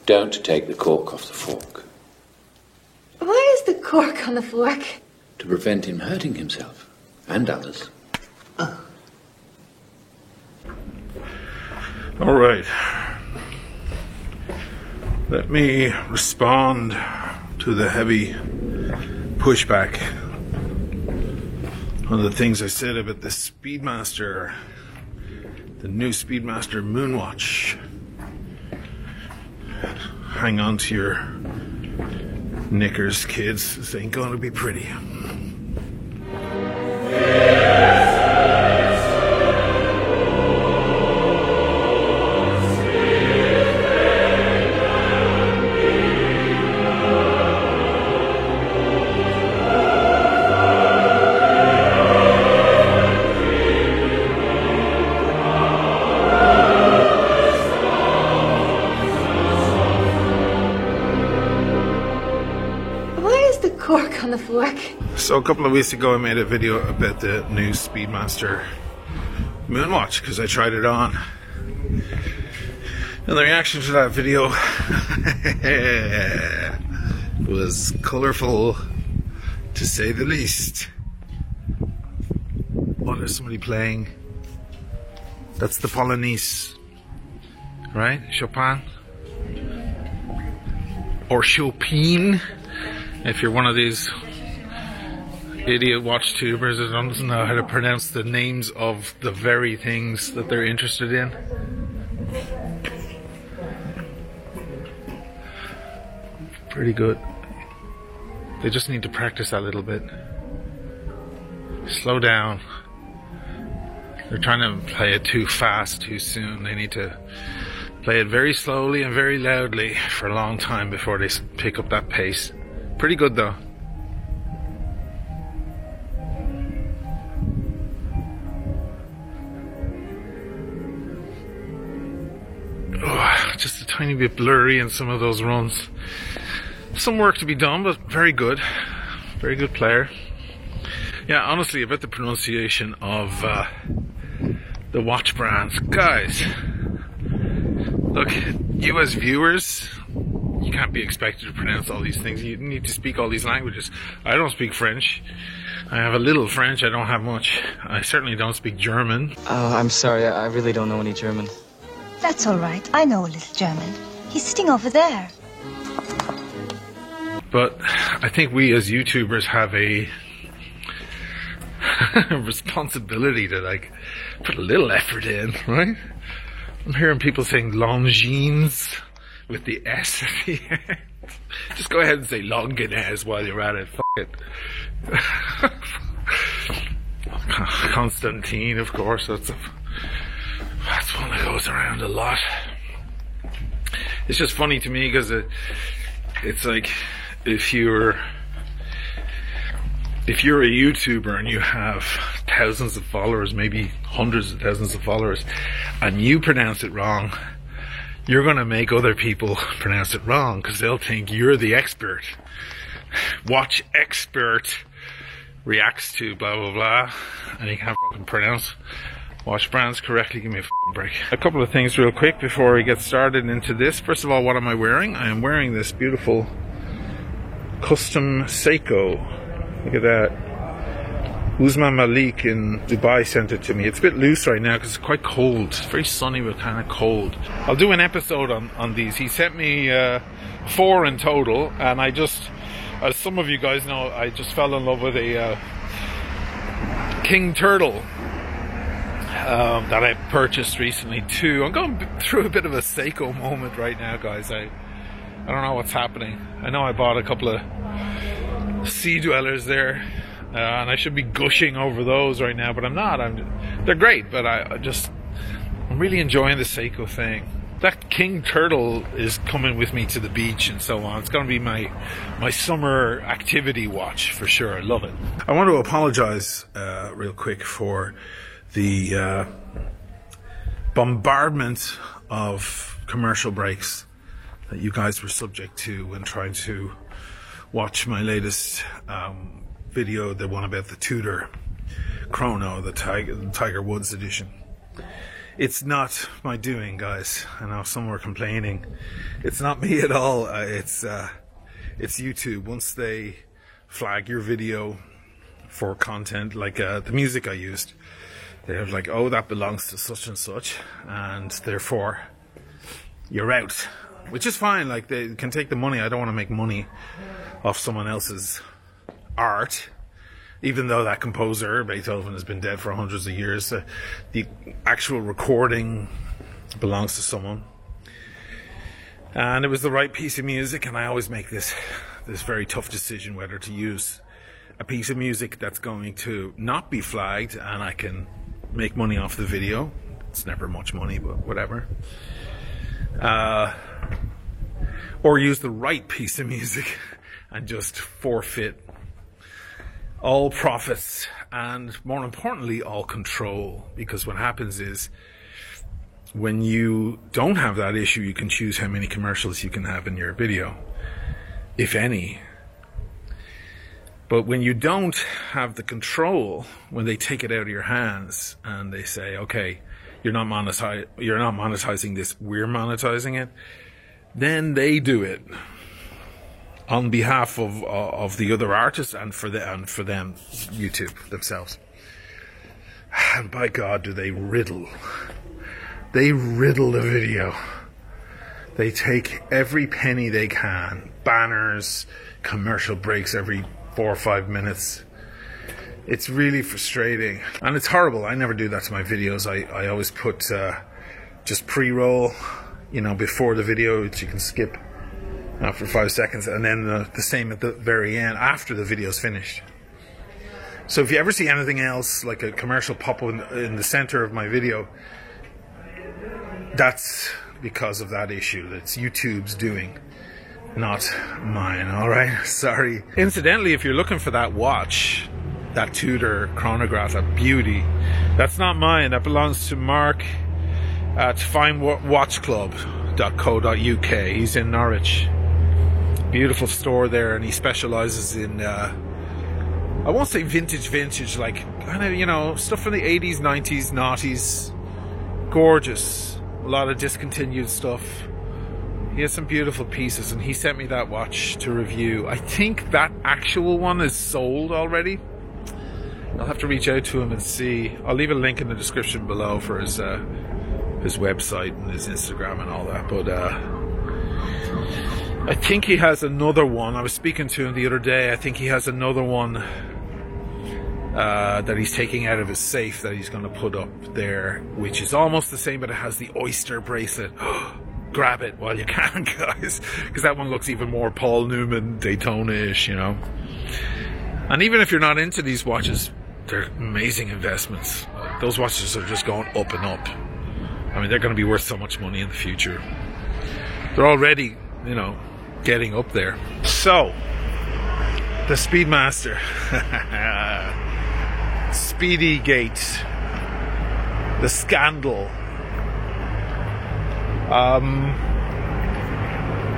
Don't take the cork off the fork. Why is the cork on the fork? To prevent him hurting himself and others. All right. Let me respond to the heavy pushback on the things I said about the Speedmaster, the new Speedmaster Moonwatch. Hang on to your knickers, kids. This ain't gonna be pretty. Cork on the fork. So a couple of weeks ago I made a video about the new Speedmaster Moonwatch because I tried it on. And the reaction to that video was colourful, to say the least. What is somebody playing? That's the Polonaise, right? Chopin? Or Chopin? If you're one of these idiot watch tubers that doesn't know how to pronounce the names of the very things that they're interested in. Pretty good. They just need to practice that a little bit. Slow down. They're trying to play it too fast, too soon. They need to play it very slowly and very loudly for a long time before they pick up that pace. Pretty good though. Oh, just a tiny bit blurry in some of those runs. Some work to be done, but very good. Very good player. Yeah, honestly, about the pronunciation of the watch brands. Guys, look, you as viewers, you can't be expected to pronounce all these things. You need to speak all these languages. I don't speak French. I have a little French. I don't have much. I certainly don't speak German. Oh, I'm sorry. I really don't know any German. That's all right. I know a little German. He's sitting over there. But I think we as YouTubers have a responsibility to like put a little effort in, right? I'm hearing people saying Longines with the S at the end. Just go ahead and say Longinez while you're at it. Fuck it. Constantine, of course. That's one that goes around a lot. It's just funny to me because it's like if you're a YouTuber and you have thousands of followers, maybe hundreds of thousands of followers, and you pronounce it wrong, you're going to make other people pronounce it wrong because they'll think you're the expert. Watch expert reacts to blah blah blah, and you can't fucking pronounce watch brands correctly. Give me a fucking break. A couple of things real quick before we get started into this. First of all, what am I wearing? I am wearing this beautiful custom Seiko. Look at that. Uzma Malik in Dubai sent it to me. It's a bit loose right now because it's quite cold. It's very sunny but kind of cold. I'll do an episode on these. He sent me 4 in total, and I just, as some of you guys know, I just fell in love with a King Turtle that I purchased recently too. I'm going through a bit of a Seiko moment right now, guys. I don't know what's happening. I know I bought a couple of Sea Dwellers there. And I should be gushing over those right now, but I'm not. They're great, but I'm really enjoying the Seiko thing. That King Turtle is coming with me to the beach and so on. It's going to be my summer activity watch for sure. I love it. I want to apologize real quick for the bombardment of commercial breaks that you guys were subject to when trying to watch my latest video, the one about the Tudor Chrono, the Tiger Woods edition. It's not my doing, guys. I know some were complaining. It's not me at all. It's YouTube. Once they flag your video for content, like the music I used, they're like, oh, that belongs to such and such, and therefore you're out. Which is fine. Like, they can take the money. I don't want to make money off someone else's art. Even though that composer, Beethoven, has been dead for hundreds of years, the actual recording belongs to someone. And it was the right piece of music, and I always make this very tough decision whether to use a piece of music that's going to not be flagged and I can make money off the video. It's never much money, but whatever. Or use the right piece of music and just forfeit all profits and, more importantly, all control. Because what happens is, when you don't have that issue, you can choose how many commercials you can have in your video, if any. But when you don't have the control, when they take it out of your hands and they say, okay, you're not monetizing this, we're monetizing it, then they do it on behalf of the other artists and for them, YouTube themselves. And by God, do they riddle the video. They take every penny they can. Banners, commercial breaks every 4 or 5 minutes. It's really frustrating. And it's horrible. I never do that to my videos. I always put just pre-roll, before the video, which you can skip after 5 seconds, and then the same at the very end after the video's finished. So if you ever see anything else, like a commercial pop in the center of my video, that's because of that issue. That's YouTube's doing, not mine. Alright, sorry. Incidentally, if you're looking for that watch, that Tudor chronograph, that beauty, that's not mine. That belongs to Mark at finewatchclub.co.uk. He's in Norwich. Beautiful store there, and he specializes in I won't say vintage, like kind of, stuff from the 80s, 90s, noughties. Gorgeous. A lot of discontinued stuff. He has some beautiful pieces, and he sent me that watch to review. I think that actual one is sold already. I'll have to reach out to him and see. I'll leave a link in the description below for his website and his Instagram and all that. But I think he has another one. I was speaking to him the other day. I think he has another one that he's taking out of his safe that he's going to put up there, which is almost the same, but it has the oyster bracelet. Grab it while you can, guys, because that one looks even more Paul Newman Daytona-ish, And even if you're not into these watches, they're amazing investments. Those watches are just going up and up. I mean, they're going to be worth so much money in the future. They're already, getting up there. So, the Speedmaster. Speedy Gate. The scandal.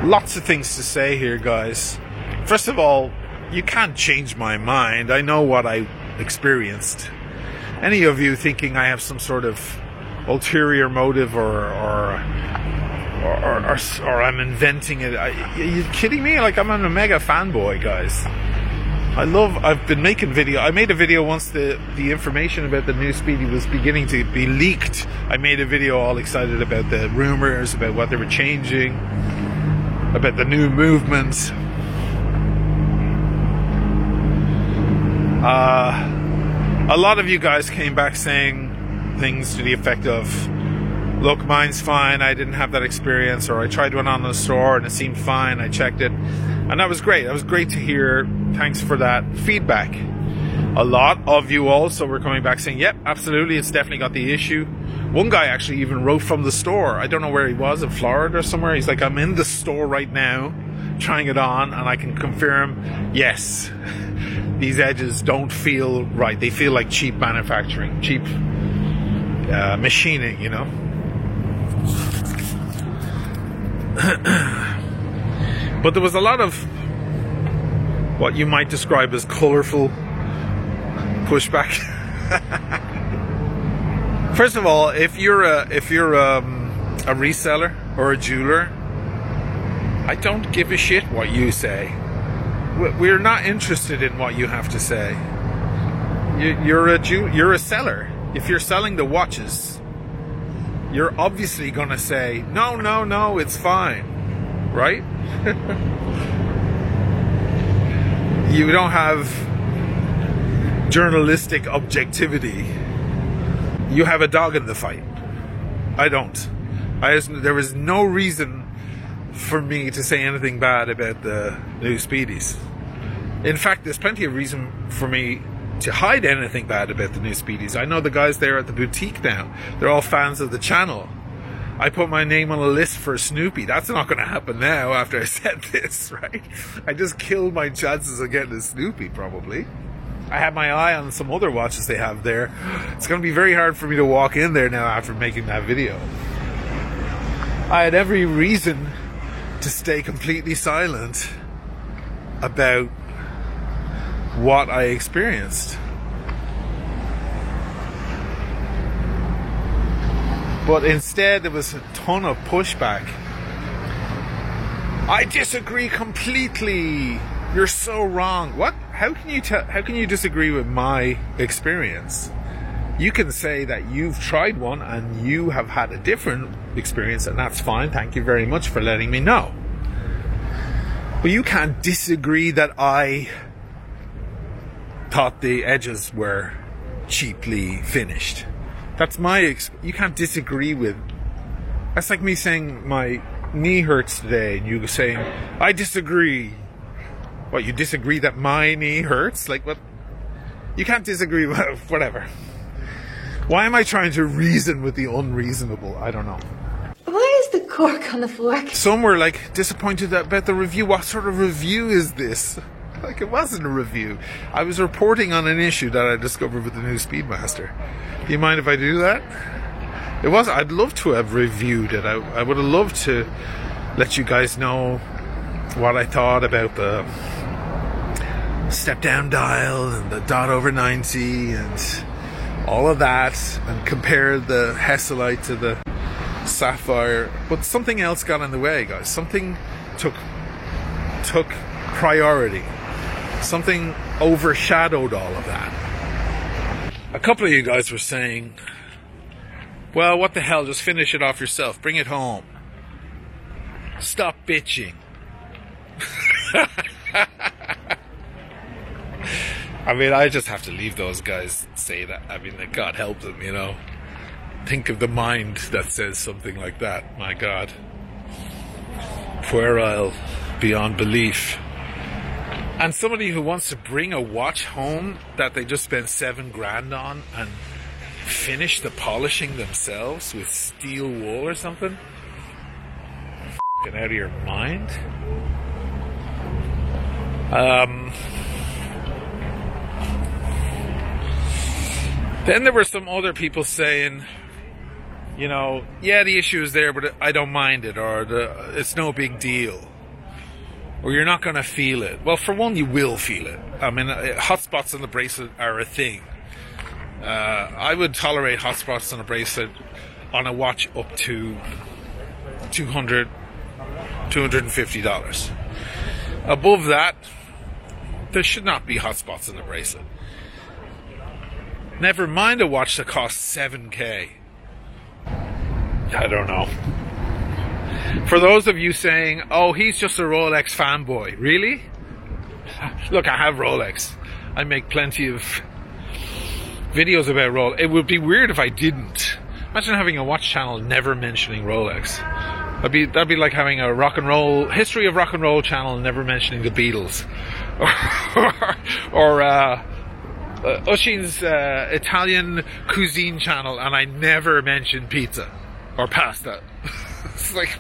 Lots of things to say here, guys. First of all, you can't change my mind. I know what I experienced. Any of you thinking I have some sort of ulterior motive or I'm inventing it? Are you kidding me? Like, I'm a mega fanboy, guys. I've been making video. I made a video once the information about the new Speedy was beginning to be leaked. I made a video all excited about the rumors, about what they were changing, about the new movements. A lot of you guys came back saying things to the effect of, look, mine's fine, I didn't have that experience, or I tried one on the store and it seemed fine, I checked it. And that was great. That was great to hear. Thanks for that feedback. A lot of you also were coming back saying, yep, absolutely, it's definitely got the issue. One guy actually even wrote from the store. I don't know where he was, in Florida or somewhere. He's like, I'm in the store right now, trying it on, and I can confirm, yes, these edges don't feel right. They feel like cheap manufacturing, cheap machining, But there was a lot of what you might describe as colourful pushback First of all, if you're a reseller or a jeweler, I don't give a shit what you say. We're not interested in what you have to say. You're a seller. If you're selling the watches, you're obviously gonna say, no, it's fine, right? You don't have journalistic objectivity. You have a dog in the fight. I don't. There was no reason for me to say anything bad about the new Speedies. In fact, there's plenty of reason for me to hide anything bad about the new Speedies. I know the guys there at the boutique now. They're all fans of the channel. I put my name on a list for Snoopy. That's not going to happen now after I said this, right? I just killed my chances of getting a Snoopy, probably. I have my eye on some other watches they have there. It's going to be very hard for me to walk in there now after making that video. I had every reason to stay completely silent about what I experienced. But instead there was a ton of pushback. I disagree completely. You're so wrong. What? How can you disagree with my experience? You can say that you've tried one and you have had a different experience, and that's fine. Thank you very much for letting me know. But you can't disagree that I thought the edges were cheaply finished. That's you can't disagree with. That's like me saying my knee hurts today and you saying, I disagree. What, you disagree that my knee hurts? Like, what? You can't disagree with whatever. Why am I trying to reason with the unreasonable? I don't know. Why is the cork on the floor? Some were like disappointed about the review. What sort of review is this? Like, it wasn't a review. I was reporting on an issue that I discovered with the new Speedmaster. Do you mind if I do that? It was. I'd love to have reviewed it. I would have loved to let you guys know what I thought about the step down dial and the dot over 90 and all of that, and compare the Hesalite to the Sapphire. But something else got in the way, guys. Something took priority. Something overshadowed all of that. A couple of you guys were saying, well, what the hell, just finish it off yourself, bring it home, stop bitching. I mean, I just have to leave those guys say that. I mean, God help them, you know. Think of the mind that says something like that. My God. Puerile beyond belief. And somebody who wants to bring a watch home that they just spent $7,000 on and finish the polishing themselves with steel wool or something? Get out of your mind. Then there were some other people saying, you know, yeah, the issue is there, but I don't mind it, or it's no big deal, or you're not going to feel it. Well, for one, you will feel it. I mean, hotspots on the bracelet are a thing. I would tolerate hotspots on a bracelet on a watch up to $200, $250. Above that, there should not be hotspots on the bracelet. Never mind a watch that costs $7,000. I don't know. For those of you saying, oh, he's just a Rolex fanboy. Really? Look, I have Rolex. I make plenty of videos about Rolex. It would be weird if I didn't. Imagine having a watch channel never mentioning Rolex. That'd be like having a rock and roll, history of rock and roll channel never mentioning the Beatles. or Ushin's Italian cuisine channel, and I never mention pizza or pasta. It's like,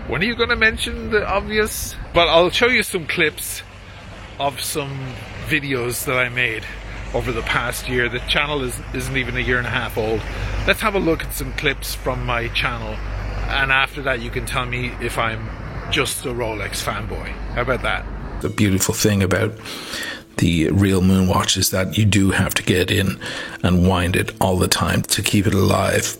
when are you going to mention the obvious? But I'll show you some clips of some videos that I made over the past year. The channel isn't even a year and a half old. Let's have a look at some clips from my channel, and after that you can tell me if I'm just a Rolex fanboy. How about that? The beautiful thing about the real moon watch is that you do have to get in and wind it all the time to keep it alive.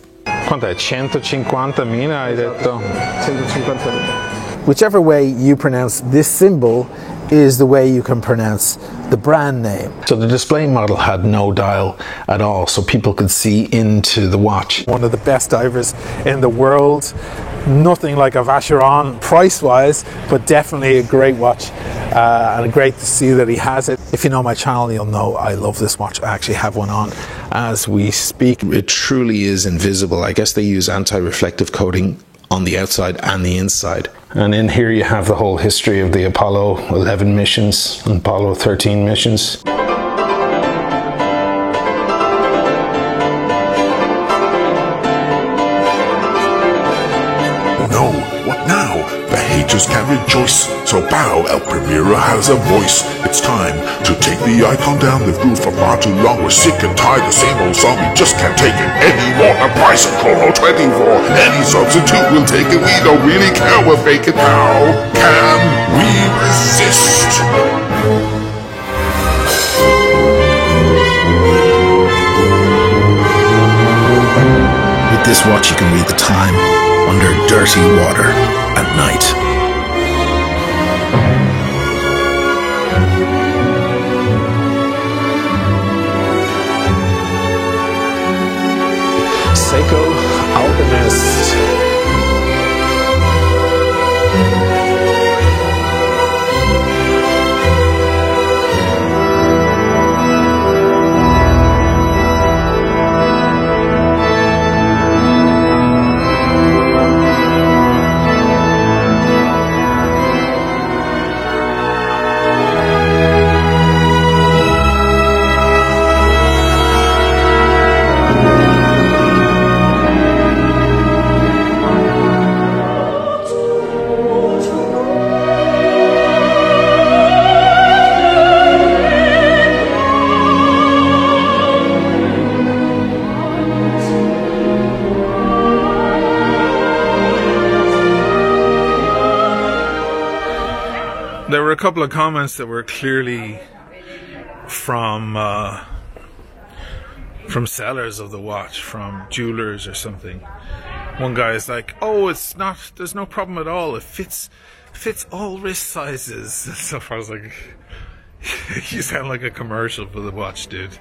Quanto è? 150.000 hai detto? 150.000. Whichever way you pronounce this symbol is the way you can pronounce the brand name. So the display model had no dial at all, so people could see into the watch. One of the best divers in the world. Nothing like a Vacheron price-wise, but definitely a great watch, and great to see that he has it. If you know my channel, you'll know I love this watch. I actually have one on as we speak. It truly is invisible. I guess they use anti-reflective coating on the outside and the inside. And in here you have the whole history of the Apollo 11 missions and Apollo 13 missions. No, what now? The haters can rejoice. So bow, El Primero has a voice. It's time to take the icon down. They've grew for far too long. We're sick and tired, the same old song. We just can't take it anymore. The price of Colo 24. Any substitute will take it. We don't really care, we'll fake it. How can we resist? With this watch you can read the time under dirty water at night. Seiko Alchemist. There were a couple of comments that were clearly from sellers of the watch, from jewelers or something. One guy is like, "Oh, it's not. There's no problem at all. It fits all wrist sizes." And stuff. I was like, "You sound like a commercial for the watch, dude."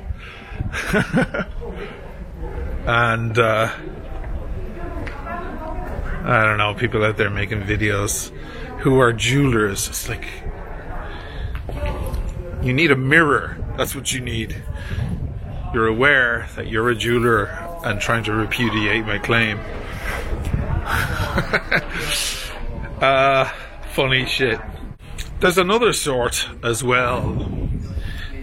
And I don't know, people out there making videos who are jewelers. It's like, you need a mirror. That's what you need. You're aware that you're a jeweler and trying to repudiate my claim. Funny shit. There's another sort as well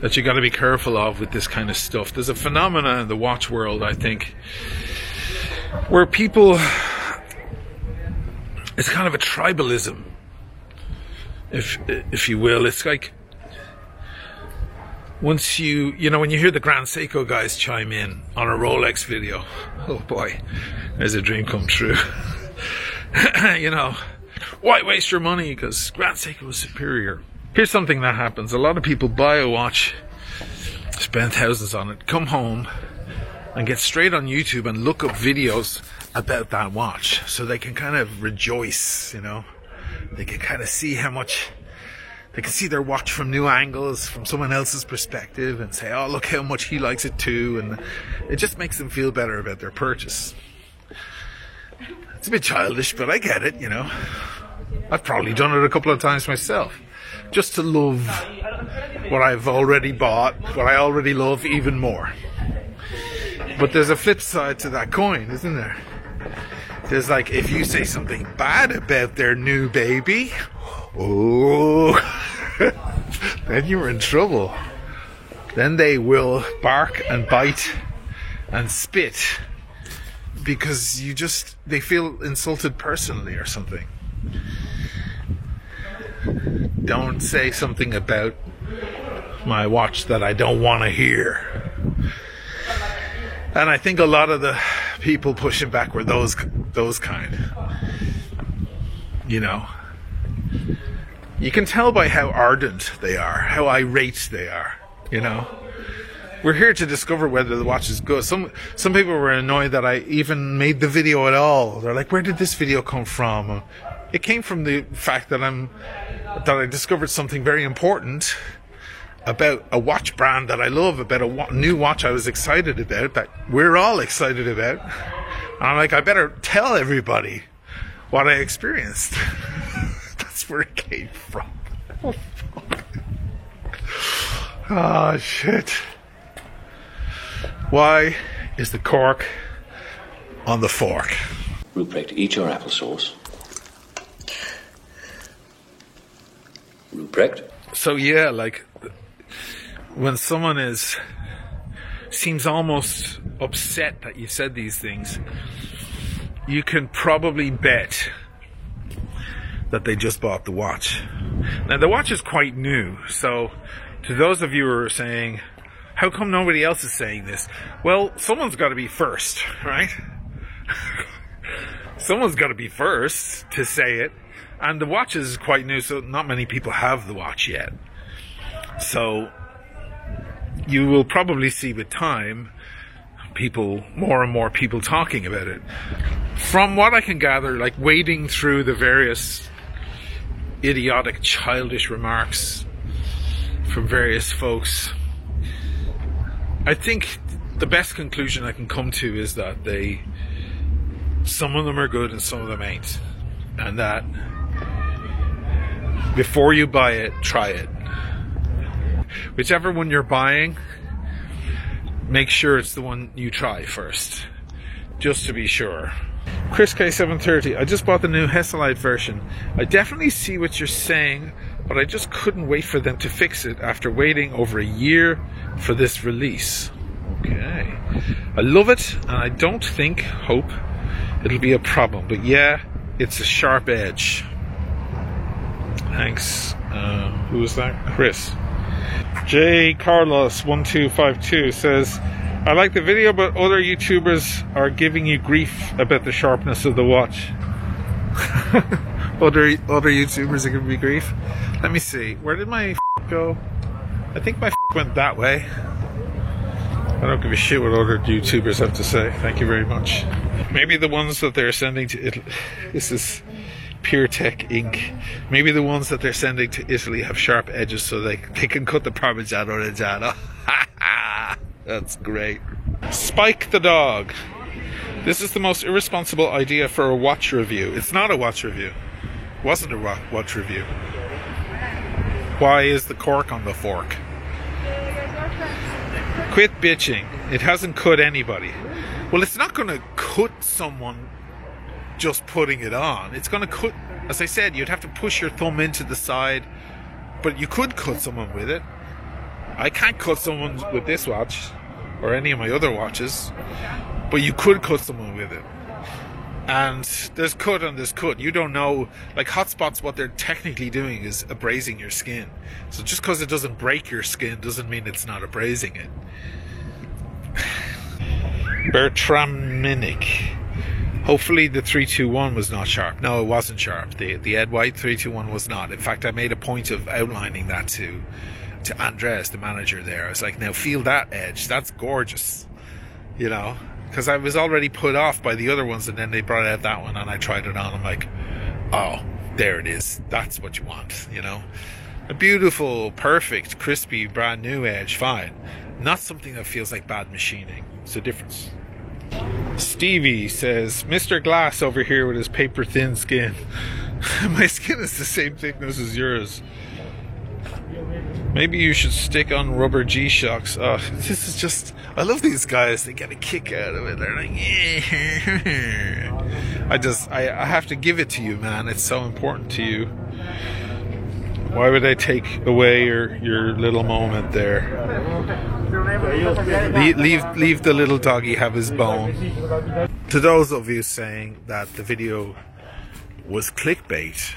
that you got to be careful of with this kind of stuff. There's a phenomena in the watch world, I think, where people, it's kind of a tribalism, if you will. It's like, once you know, when you hear the Grand Seiko guys chime in on a Rolex video, oh boy, there's a dream come true. You know, why waste your money? Because Grand Seiko is superior. Here's something that happens. A lot of people buy a watch, spend thousands on it, come home and get straight on YouTube and look up videos about that watch, so they can kind of rejoice, you know. They can kind of see how much, they can see their watch from new angles, from someone else's perspective, and say, oh, look how much he likes it too. And it just makes them feel better about their purchase. It's a bit childish, but I get it, you know. I've probably done it a couple of times myself, just to love what I've already bought, what I already love even more. But there's a flip side to that coin, isn't there? There's like, if you say something bad about their new baby, oh, then you're in trouble. Then they will bark and bite and spit because they feel insulted personally or something. Don't say something about my watch that I don't want to hear. And I think a lot of the people pushing back were those kind, you know. You can tell by how ardent they are, how irate they are, you know. We're here to discover whether the watch is good. Some people were annoyed that I even made the video at all. They're like, where did this video come from? It came from the fact that I discovered something very important about a watch brand that I love, about a new watch I was excited about, that we're all excited about. And I'm like, I better tell everybody what I experienced. That's where it came from. Oh, fuck. Oh, shit. Why is the cork on the fork? Ruprecht, eat your applesauce. Ruprecht? So yeah, like, when someone seems almost upset that you said these things, you can probably bet that they just bought the watch. Now, the watch is quite new, so to those of you who are saying, how come nobody else is saying this? Well, someone's got to be first, right? Someone's got to be first to say it. And the watch is quite new, so not many people have the watch yet. So you will probably see with time more and more people talking about it. From what I can gather, like wading through the various idiotic, childish remarks from various folks, I think the best conclusion I can come to is that some of them are good and some of them ain't. And that before you buy it, try it. Whichever one you're buying, make sure it's the one you try first, just to be sure. Chris K730, I just bought the new Hesalite version. I definitely see what you're saying, but I just couldn't wait for them to fix it after waiting over a year for this release. Okay. I love it, and I don't hope it'll be a problem. But yeah, it's a sharp edge. Thanks. Who was that? Chris. J. Carlos 1252 says, I like the video, but other YouTubers are giving you grief about the sharpness of the watch. other YouTubers are giving me grief? Let me see. Where did my go? I think my went that way. I don't give a shit what other YouTubers have to say. Thank you very much. Maybe the ones that they're sending to Italy. This is PureTech Inc. Maybe the ones that they're sending to Italy have sharp edges so they can cut the Parmigiano Reggiano. That's great. Spike the dog. This is the most irresponsible idea for a watch review. It's not a watch review. It wasn't a watch review. Why is the cork on the fork? Quit bitching. It hasn't cut anybody. Well, it's not going to cut someone just putting it on. It's going to cut, as I said, you'd have to push your thumb into the side, but you could cut someone with it. I can't cut someone with this watch or any of my other watches, but you could cut someone with it. And there's cut and there's cut. You don't know, like Hotspots, what they're technically doing is abrasing your skin. So just because it doesn't break your skin doesn't mean it's not abrasing it. Bertram Minnick. Hopefully the 321 was not sharp. No, it wasn't sharp. The Ed White 321 was not. In fact, I made a point of outlining that to Andres, the manager there. I was like, now feel that edge. That's gorgeous. You know? Because I was already put off by the other ones, and then they brought out that one, and I tried it on. I'm like, oh, there it is. That's what you want, you know? A beautiful, perfect, crispy, brand new edge, fine. Not something that feels like bad machining. It's a difference. Stevie says, Mr. Glass over here with his paper thin skin. My skin is the same thickness as yours. Maybe you should stick on rubber G-Shocks. Oh, this is just... I love these guys. They get a kick out of it. They're like... I have to give it to you, man. It's so important to you. Why would I take away your little moment there? Leave the little doggy have his bone. To those of you saying that the video was clickbait,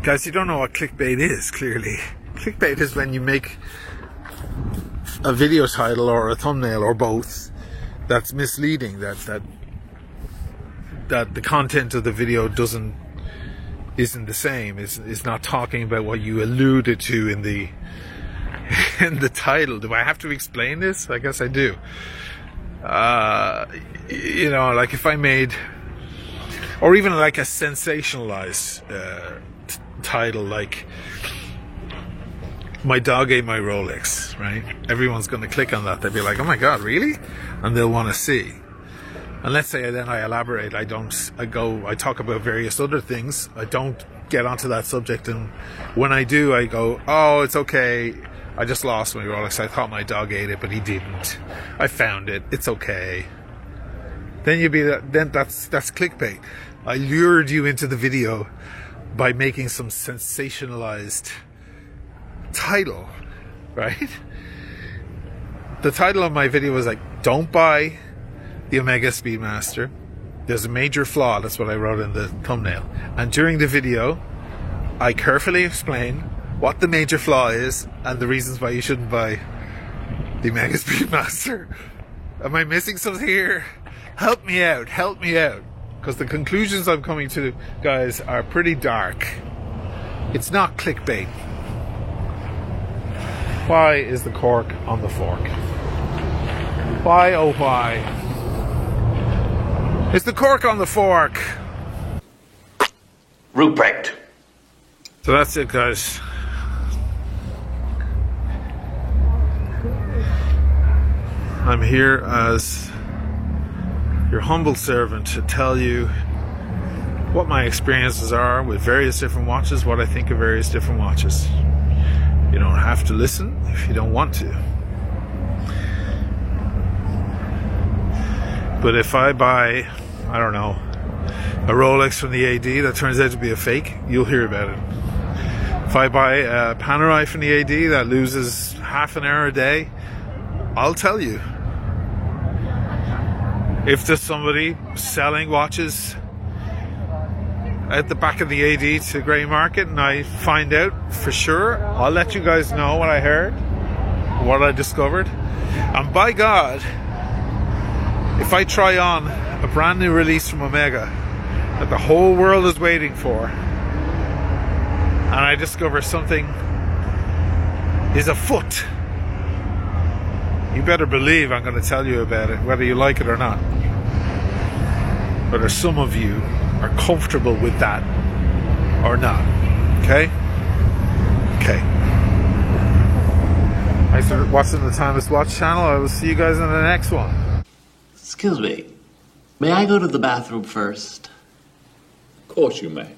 guys, you don't know what clickbait is, clearly. Clickbait is when you make a video title or a thumbnail or both that's misleading, that the content of the video doesn't isn't the same. Is not talking about what you alluded to in the in the title. Do I have to explain this? I guess I do. You know, like if I made, or even like a sensationalized title, like "My dog ate my Rolex," right? Everyone's going to click on that. They'll be like, "Oh my God, really?" And they'll want to see. And let's say then I elaborate. I talk about various other things. I don't get onto that subject, and when I do, I go, "Oh, it's okay. I just lost my Rolex. I thought my dog ate it, but he didn't. I found it. It's okay." Then that's clickbait. I lured you into the video by making some sensationalized title, right? The title of my video was like, "Don't buy the Omega Speedmaster. There's a major flaw." That's what I wrote in the thumbnail. And during the video, I carefully explain what the major flaw is and the reasons why you shouldn't buy the Omega Speedmaster. Am I missing something here? Help me out, because the conclusions I'm coming to, guys, are pretty dark. It's not clickbait. Why is the cork on the fork? Why, oh why, is the cork on the fork? Ruprecht. So that's it, guys. I'm here as your humble servant to tell you what my experiences are with various different watches, what I think of various different watches. You don't have to listen if you don't want to. But if I buy, I don't know, a Rolex from the AD that turns out to be a fake, you'll hear about it. If I buy a Panerai from the AD that loses half an hour a day, I'll tell you. If there's somebody selling watches at the back of the AD to grey market and I find out for sure, I'll let you guys know what I heard, what I discovered. And by God, if I try on a brand new release from Omega that the whole world is waiting for, and I discover something is afoot, you better believe I'm going to tell you about it, whether you like it or not. Whether some of you are comfortable with that or not. Okay? Okay. Thanks for watching the Timeless Watch channel. I will see you guys in the next one. Excuse me. May I go to the bathroom first? Of course you may.